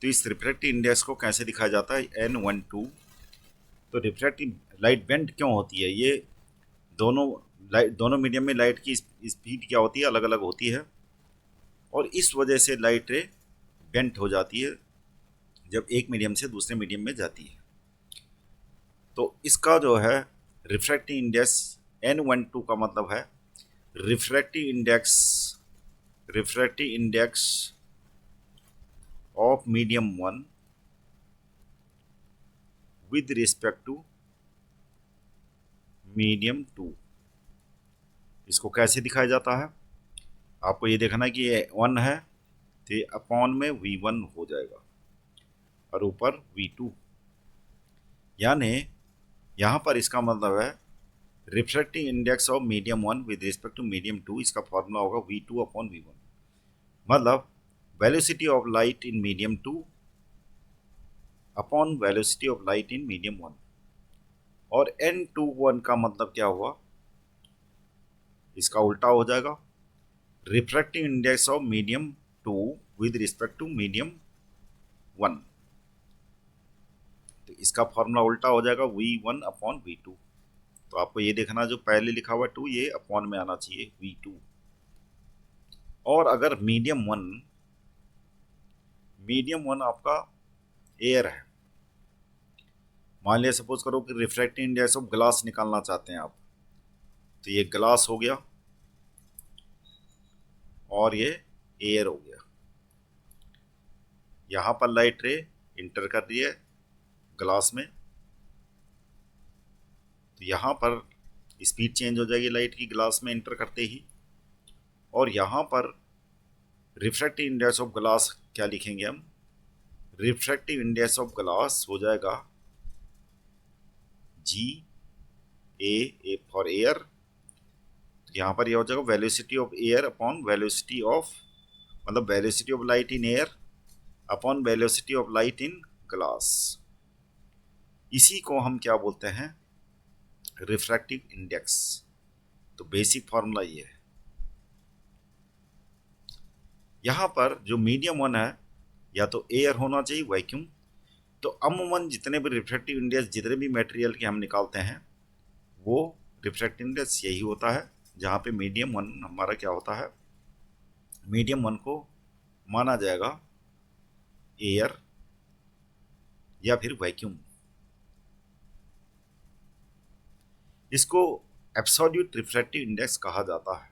तो इस रिफ्रैक्टिव इंडेक्स को कैसे दिखाया जाता है, N12। तो रिफ्रैक्टिव लाइट बेंड क्यों होती है, ये दोनों मीडियम में लाइट की स्पीड क्या होती है, अलग अलग होती है, और इस वजह से लाइट रे बेंट हो जाती है जब एक मीडियम से दूसरे मीडियम में जाती है। तो इसका जो है रिफ्रैक्टिव इंडेक्स N12 का मतलब है refractive index of medium 1 with respect to medium 2। इसको कैसे दिखाया जाता है, आपको ये देखना है कि ये 1 है तो ये अपॉन में V1 हो जाएगा और ऊपर V2, यानी यहाँ पर इसका मतलब है refractive index of medium 1 with respect to medium 2, इसका फॉर्मूला होगा V2 अपॉन V1। मतलब velocity of light in medium 2 upon velocity of light in medium 1। और N21 का मतलब क्या हुआ, इसका उल्टा हो जाएगा, refractive index of medium 2 with respect to medium 1। तो इसका फॉर्मूला उल्टा हो जाएगा V1 अपॉन V2। तो आपको ये देखना, जो पहले लिखा हुआ 2 ये अपॉन में आना चाहिए V2। और अगर मीडियम वन आपका एयर है, मान लिया सपोज करो कि रिफ्रैक्टिव इंडेक्स ऑफ ग्लास निकालना चाहते हैं आप, तो ये ग्लास हो गया और ये एयर हो गया। यहाँ पर लाइट रे इंटर कर रही है ग्लास में, तो यहाँ पर स्पीड चेंज हो जाएगी लाइट की ग्लास में इंटर करते ही। और यहाँ पर रिफ्रैक्टिव इंडेक्स ऑफ ग्लास क्या लिखेंगे हम, रिफ्रैक्टिव इंडेक्स ऑफ ग्लास हो जाएगा G फॉर एयर। तो यहाँ पर यह हो जाएगा velocity of air upon velocity of, मतलब velocity of light in air upon velocity of light in glass. इसी को हम क्या बोलते हैं, रिफ्रैक्टिव इंडेक्स। तो बेसिक फॉर्मूला ये है। यहाँ पर जो मीडियम 1 है, या तो एयर होना चाहिए वैक्यूम। तो अमूमन जितने भी रिफ्रैक्टिव इंडेक्स जितने भी मटेरियल के हम निकालते हैं, वो रिफ्रैक्टिव इंडेक्स यही होता है, जहाँ पे मीडियम 1 हमारा क्या होता है, मीडियम 1 को माना जाएगा एयर या फिर वैक्यूम। इसको एब्सोल्यूट रिफ्रैक्टिव इंडेक्स कहा जाता है।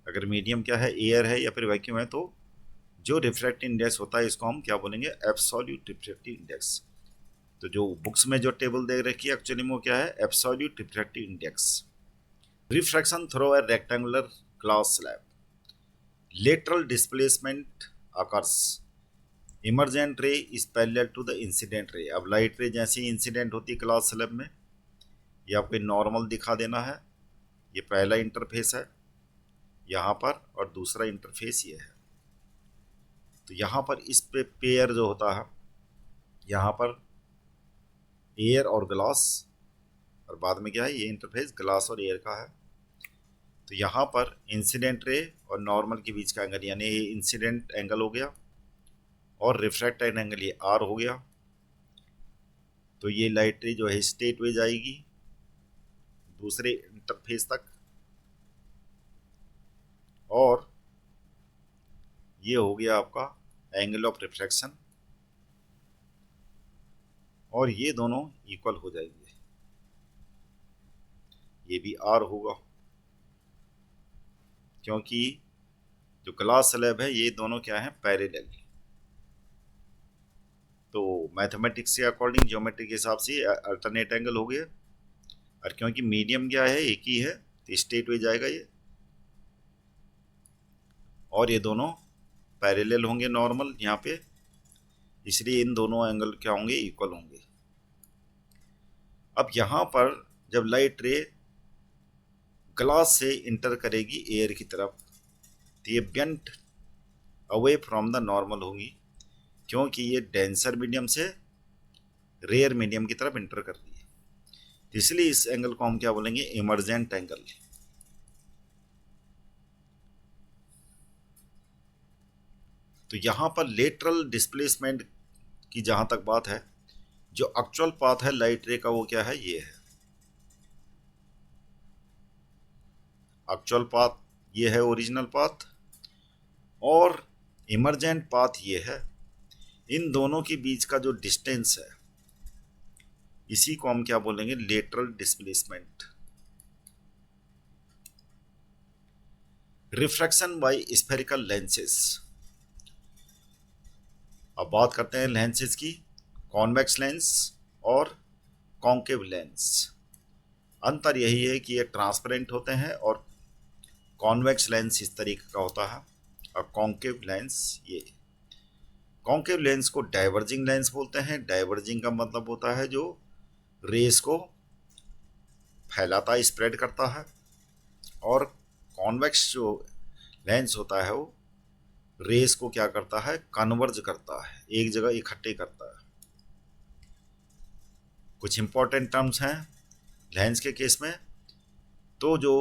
अगर मीडियम क्या है, एयर है या फिर वैक्यूम है, तो जो रिफ्रैक्टिव इंडेक्स होता है इसको हम क्या बोलेंगे, एब्सोल्यूट रिफ्रैक्टिव इंडेक्स। तो जो बुक्स में जो टेबल दे रखी है एक्चुअली में वो क्या है, absolute refractive index. Refraction through a rectangular glass slab, lateral displacement occurs, emergent ray is parallel to the incident ray. अब लाइट रे जैसे इंसिडेंट होती है ग्लास स्लैब में, ये आपको नॉर्मल दिखा देना है, ये पहला इंटरफेस है यहाँ पर, और दूसरा इंटरफेस ये है। तो यहाँ पर इस पे पेयर जो होता है, यहाँ पर एयर और ग्लास, और बाद में क्या है, ये इंटरफेस ग्लास और एयर का है। तो यहाँ पर इंसिडेंट रे और नॉर्मल के बीच का एंगल, यानी ये इंसिडेंट एंगल हो गया, और रिफ्रैक्टेड एंगल ये आर हो गया। तो ये लाइट रे जो है स्ट्रेट वे जाएगी दूसरे इंटरफेस तक, और ये हो गया आपका एंगल ऑफ रिफ्रैक्शन, और ये दोनों इक्वल हो जाएंगे। ये भी आर होगा, क्योंकि जो ग्लास स्लैब है ये दोनों क्या है, पैरेलल। तो मैथमेटिक्स के अकॉर्डिंग, ज्योमेट्री के हिसाब से अल्टरनेट एंगल हो गया, और क्योंकि मीडियम क्या है, एक ही है, तो स्ट्रेट हो जाएगा ये, और ये दोनों पैरेलल होंगे नॉर्मल यहाँ पे, इसलिए इन दोनों एंगल क्या होंगे, इक्वल होंगे। अब यहाँ पर जब लाइट रे ग्लास से इंटर करेगी एयर की तरफ, तो ये bent away from the normal होगी, क्योंकि ये डेंसर मीडियम से रेयर मीडियम की तरफ इंटर करती है, इसलिए इस एंगल को हम क्या बोलेंगे, इमर्जेंट एंगल। तो यहां पर लेटरल डिस्प्लेसमेंट की जहां तक बात है, जो एक्चुअल पाथ है लाइट रे का वो क्या है, ये है एक्चुअल पाथ, ये है ओरिजिनल पाथ, और इमर्जेंट पाथ ये है। इन दोनों के बीच का जो डिस्टेंस है, इसी को हम क्या बोलेंगे, lateral displacement. Refraction by spherical lenses. अब बात करते हैं लेंसेज की, कॉन्वेक्स लेंस और कॉन्केव लेंस। अंतर यही है कि ये ट्रांसपेरेंट होते हैं और कॉन्वेक्स लेंस इस तरीके का होता है, और कॉन्केव लेंस ये। कॉन्केव लेंस को डाइवर्जिंग लेंस बोलते हैं। डाइवर्जिंग का मतलब होता है जो रेस को फैलाता है, स्प्रेड करता है, और कॉन्वेक्स जो लेंस होता है वो रेस को क्या करता है, कन्वर्ज करता है, एक जगह इकट्ठे करता है। कुछ इंपॉर्टेंट टर्म्स हैं लेंस के केस में। तो जो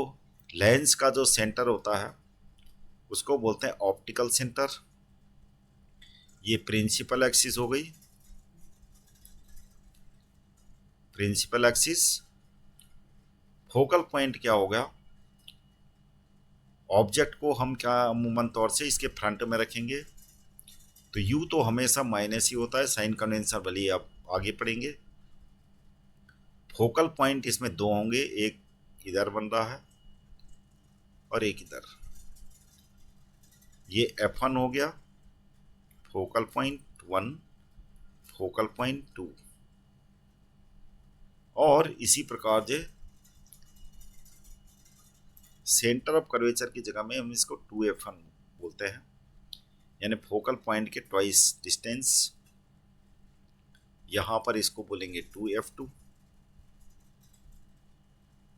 लेंस का जो सेंटर होता है उसको बोलते हैं ऑप्टिकल सेंटर, ये प्रिंसिपल एक्सिस हो गई, प्रिंसिपल एक्सिस। फोकल पॉइंट क्या हो गया, ऑब्जेक्ट को हम क्या अमूमन तौर से इसके फ्रंट में रखेंगे, तो यू तो हमेशा माइनस ही होता है, साइन कन्वेंशन भले आप आगे पढ़ेंगे। फोकल पॉइंट इसमें दो होंगे, एक इधर बन रहा है और एक इधर, ये F1 हो गया फोकल पॉइंट 1, फोकल पॉइंट 2, और इसी प्रकार जे सेंटर ऑफ कर्वेचर की जगह में हम इसको 2F1 बोलते हैं, यानी फोकल पॉइंट के ट्वाइस डिस्टेंस। यहां पर इसको बोलेंगे 2F2,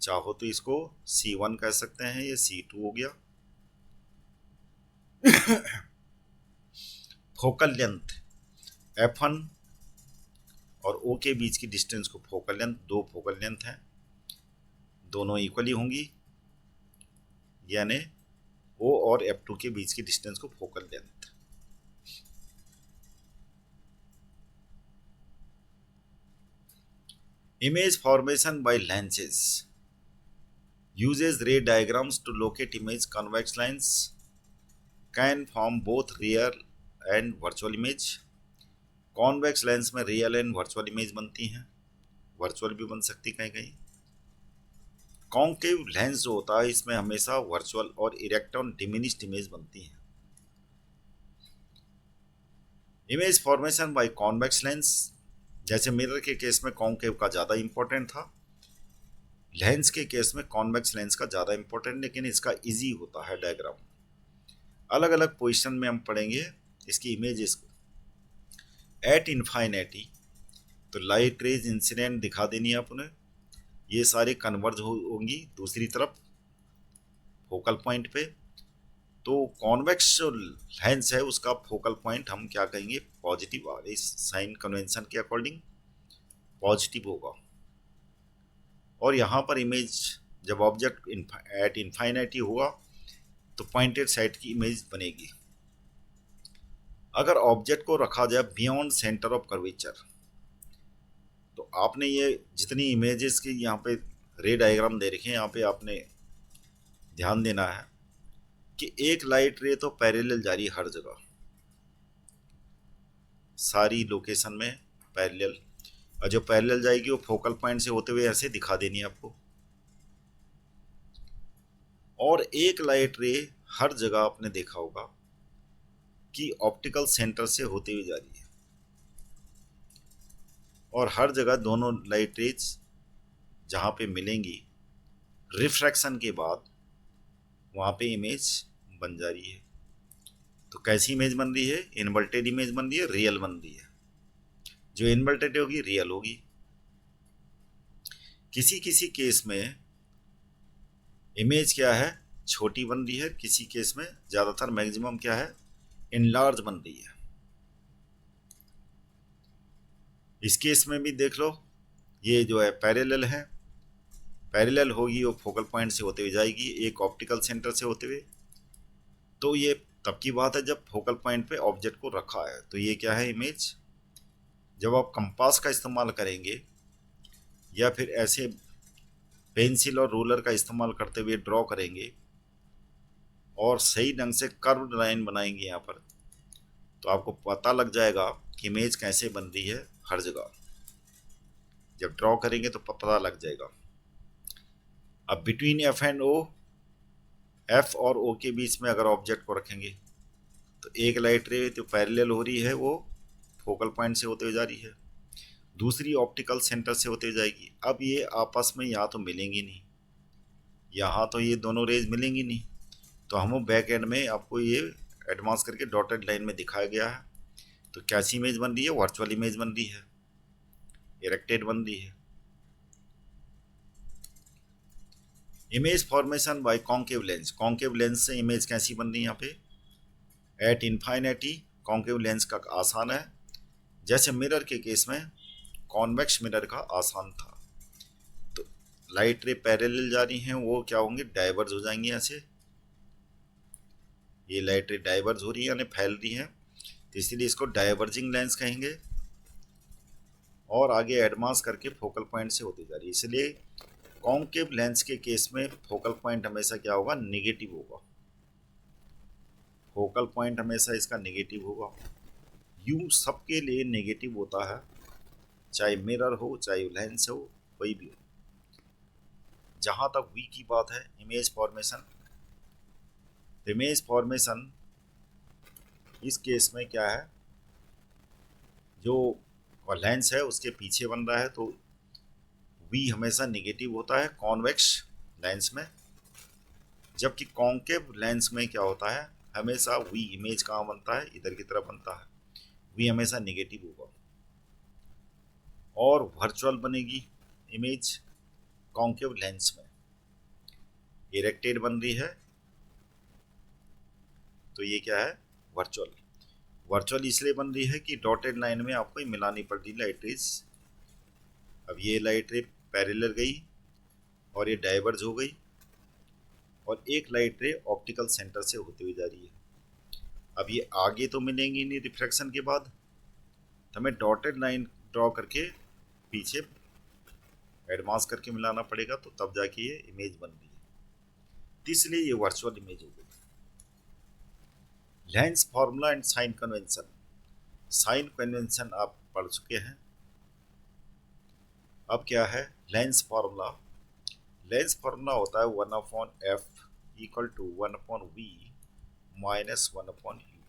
चाहो तो इसको C1 कह सकते हैं, ये C2 हो गया। फोकल लेंथ F1 और O के बीच की डिस्टेंस को फोकल लेंथ, दो फोकल लेंथ हैं, दोनों इक्वली होंगी, यानी O और F2 के बीच की डिस्टेंस को focal length. Image formation by lenses uses ray diagrams to locate image. Convex lens can form both real and virtual image. Convex lens में रियल एंड वर्चुअल इमेज बनती हैं, virtual भी बन सकती कहीं कहीं। कॉन्केव लेंस जो होता है इसमें हमेशा वर्चुअल और इरेक्ट और डिमिनिश्ड इमेज बनती है। Image formation by convex lens, जैसे मिरर के केस में कॉन्केव का ज़्यादा इंपॉर्टेंट था, लेंस के केस में कॉन्वेक्स लेंस का ज़्यादा इंपॉर्टेंट, लेकिन इसका इजी होता है डायग्राम। अलग अलग पोजीशन में हम पढ़ेंगे इसकी इमेजेस को। एट इन्फाइनिटी तो लाइट रेज इंसिडेंट दिखा देनी है अपने, ये सारे कन्वर्ज होंगी दूसरी तरफ फोकल पॉइंट पे। तो कॉन्वेक्स जो लेंस है उसका फोकल पॉइंट हम क्या कहेंगे, पॉजिटिव, और इस साइन कन्वेंशन के अकॉर्डिंग पॉजिटिव होगा। और यहाँ पर इमेज जब ऑब्जेक्ट एट इन्फाइनिटी होगा तो पॉइंटेड साइड की इमेज बनेगी। अगर ऑब्जेक्ट को रखा जाए बियॉन्ड सेंटर ऑफ कर्वेचर, तो आपने ये जितनी इमेजेस की यहाँ पे रे डायग्राम दे रखे हैं, यहाँ पे आपने ध्यान देना है कि एक लाइट रे तो पैरेलल जा रही है हर जगह, सारी लोकेशन में पैरेलल, और जो पैरेलल जाएगी वो फोकल पॉइंट से होते हुए ऐसे दिखा देनी है आपको। और एक लाइट रे हर जगह आपने देखा होगा कि ऑप्टिकल सेंटर से होते हुए जा रही है, और हर जगह दोनों लाइट रेज जहाँ पे मिलेंगी रिफ्रैक्शन के बाद वहाँ पे इमेज बन जा रही है। तो कैसी इमेज बन रही है? इन्वर्टेड इमेज बन रही है, रियल बन रही है। जो इन्वर्टेड होगी रियल होगी। किसी किसी केस में इमेज क्या है, छोटी बन रही है, किसी केस में ज़्यादातर मैक्सिमम क्या है, इनलार्ज बन रही है। इस केस में भी देख लो, ये जो है पैरेलल है, पैरेलल होगी वो फोकल पॉइंट से होते हुए जाएगी एक ऑप्टिकल सेंटर से होते हुए। तो ये तब की बात है जब फोकल पॉइंट पे ऑब्जेक्ट को रखा है। तो ये क्या है इमेज। जब आप कंपास का इस्तेमाल करेंगे या फिर ऐसे पेंसिल और रूलर का इस्तेमाल करते हुए ड्रॉ करेंगे और सही ढंग से कर्व लाइन बनाएंगे यहाँ पर, तो आपको पता लग जाएगा कि इमेज कैसे बन रही है हर जगह। जब ड्रॉ करेंगे तो पता लग जाएगा। अब between F and O, F और ओ के बीच में अगर ऑब्जेक्ट को रखेंगे तो एक लाइट रे जो पैरेलल हो रही है वो फोकल पॉइंट से होते हुए जा रही है, दूसरी ऑप्टिकल सेंटर से होते हुए जाएगी। अब ये आपस में यहाँ तो मिलेंगी नहीं, यहाँ तो ये दोनों रेज मिलेंगी नहीं, तो हम बैक एंड में आपको ये एडवांस करके डॉटेड लाइन में दिखाया गया है। तो कैसी इमेज बन रही है? वर्चुअल इमेज बन रही है, इरेक्टेड बन रही है। Image formation bye concave lens, concave lens से इमेज कैसी बन रही है यहाँ पे? एट इन्फाइनिटी कॉन्केव लेंस का आसान है, जैसे मिरर के केस में कॉन्वेक्स मिरर का आसान था। तो लाइट रे पैरेलल जा रही हैं, वो क्या होंगे, डाइवर्ज हो जाएंगी ऐसे। ये लाइट रे डाइवर्ज हो रही है यानी फैल रही हैं, तो इसीलिए इसको डाइवर्जिंग लेंस कहेंगे। और आगे एडवांस करके फोकल पॉइंट से होती जा रही है, इसलिए कॉन्केव लेंस के केस में फोकल पॉइंट हमेशा क्या होगा, निगेटिव होगा। फोकल पॉइंट हमेशा इसका नेगेटिव होगा। यू सबके लिए नेगेटिव होता है, चाहे मिरर हो चाहे लेंस हो, कोई भी हो। जहाँ तक वी की बात है, इमेज फॉर्मेशन, इमेज फॉर्मेशन इस केस में क्या है, जो लेंस है उसके पीछे बन रहा है, तो वी हमेशा नेगेटिव होता है कॉन्वेक्स लेंस में। जबकि कॉन्केव लेंस में क्या होता है, हमेशा वी इमेज कहाँ बनता है, इधर की तरफ बनता है, वी हमेशा नेगेटिव होगा। और वर्चुअल बनेगी इमेज कॉन्केव लेंस में, इरेक्टेड बन रही है, तो ये क्या है, वर्चुअल। वर्चुअल इसलिए बन रही है कि डॉटेड लाइन में आपको मिलानी पड़ रही लाइट रेज। अब ये लाइट रे पैरेलल गई और ये डाइवर्ज हो गई, और एक लाइट रे ऑप्टिकल सेंटर से होती हुई जा रही है। अब ये आगे तो मिलेंगी नहीं रिफ्रैक्शन के बाद, तो हमें डॉटेड लाइन ड्रॉ करके पीछे एडवांस करके मिलाना पड़ेगा, तो तब जाके ये इमेज बन रही है। इसलिए ये वर्चुअल इमेज हो गई। Lens formula and sign convention, sign convention आप पढ़ चुके हैं। अब क्या है लेंस फॉर्मूला? लेंस फॉर्मूला होता है 1/f equal to 1/v minus 1/u।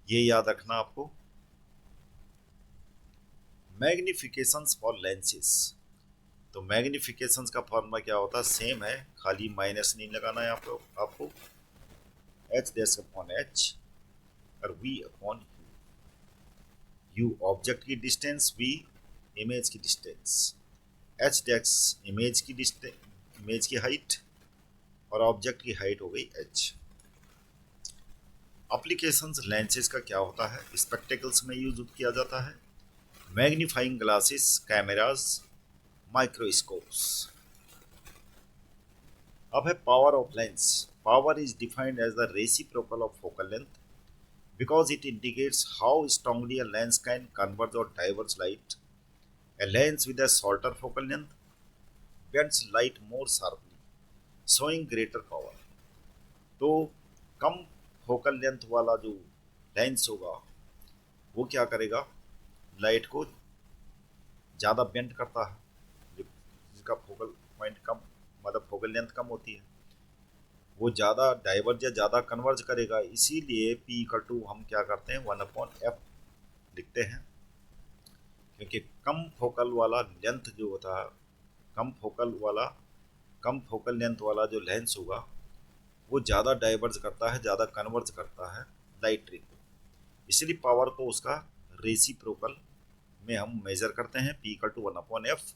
ये याद रखना आपको। मैग्निफिकेशंस फॉर लेंसेस, तो मैग्निफिकेशंस का फॉर्मूला क्या होता है, सेम है, खाली माइनस नहीं लगाना है आपको h डैश अपॉन h और v upon u। u object की डिस्टेंस, v इमेज की डिस्टेंस, h डैश इमेज की डिस्टेंस, इमेज की हाइट, और ऑब्जेक्ट की हाइट हो गई h। एप्लीकेशंस लेंसेज का क्या होता है, स्पेक्टेकल्स में यूज किया जाता है, मैग्नीफाइंग ग्लासेस, कैमरास, माइक्रोस्कोप्स। अब है power of lens. Power is defined as the reciprocal of focal length because it indicates how strongly a lens can converge or diverge light. A lens with a shorter focal length bends light more sharply, showing greater power. तो कम focal length वाला जो lens होगा वो क्या करेगा, light को ज़्यादा bend करता है, जिसका फोकल पॉइंट कम मतलब फोकल लेंथ कम होती है, वो ज़्यादा डाइवर्ज या ज़्यादा कन्वर्ज करेगा। इसीलिए P इक्वल टू हम क्या करते हैं 1/f लिखते हैं, क्योंकि कम फोकल वाला लेंथ जो होता है, कम फोकल लेंथ वाला जो लेंस होगा वो ज़्यादा डाइवर्ज करता है, ज़्यादा कन्वर्ज करता है लाइट रे को। इसलिए पावर को उसका रेसिप्रोकल में हम मेजर करते हैं P इक्वल टू 1/f।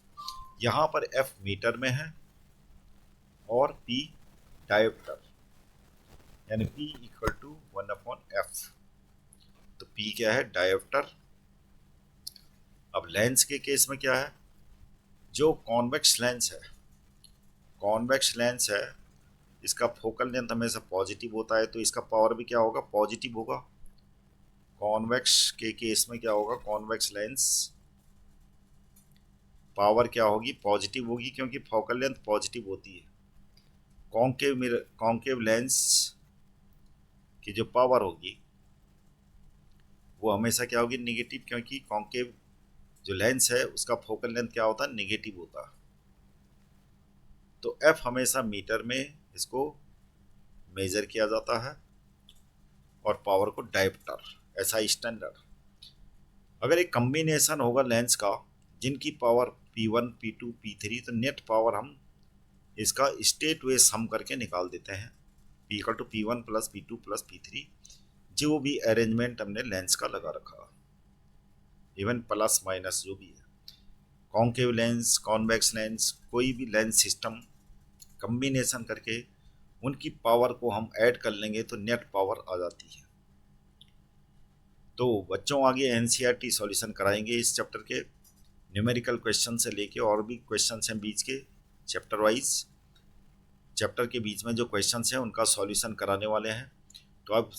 यहाँ पर F मीटर में है और P डायोप्टर, यानी P इक्वल टू 1/f। तो P क्या है, डायोप्टर। अब लेंस के केस में क्या है, जो कॉन्वेक्स लेंस है इसका फोकल लेंथ हमेशा पॉजिटिव होता है, तो इसका पावर भी क्या होगा, पॉजिटिव होगा। कॉन्वेक्स के केस में क्या होगा, कॉन्वेक्स लेंस पावर क्या होगी, पॉजिटिव होगी, क्योंकि फोकल लेंथ पॉजिटिव होती है। कॉन्केव लेंस की जो पावर होगी वो हमेशा क्या होगी, निगेटिव, क्योंकि कॉन्केव जो लेंस है उसका फोकल लेंथ क्या होता है, निगेटिव होता है। तो F हमेशा मीटर में इसको मेजर किया जाता है और पावर को डायोप्टर, ऐसा स्टैंडर्ड। अगर एक कम्बिनेशन होगा लेंस का जिनकी पावर P1 P2 P3, तो नेट पावर हम इसका स्टेट वेज सम करके निकाल देते हैं, P equal to P1 plus P2 plus P3, जो भी अरेंजमेंट हमने लेंस का लगा रखा, इवन प्लस माइनस जो भी है, कॉन्केव लेंस, कॉन्वेक्स लेंस, कोई भी लेंस सिस्टम कम्बिनेशन करके उनकी पावर को हम ऐड कर लेंगे तो नेट पावर आ जाती है। तो बच्चों आगे NCERT सॉल्यूशन कराएंगे इस चैप्टर के, न्यूमेरिकल क्वेश्चन से लेके और भी क्वेश्चन हैं बीच के, चैप्टर वाइज, चैप्टर के बीच में जो क्वेश्चन हैं उनका सॉल्यूशन कराने वाले हैं। तो आप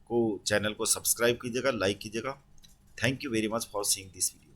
को चैनल को सब्सक्राइब कीजिएगा, लाइक कीजिएगा। Thank you very much for seeing this video.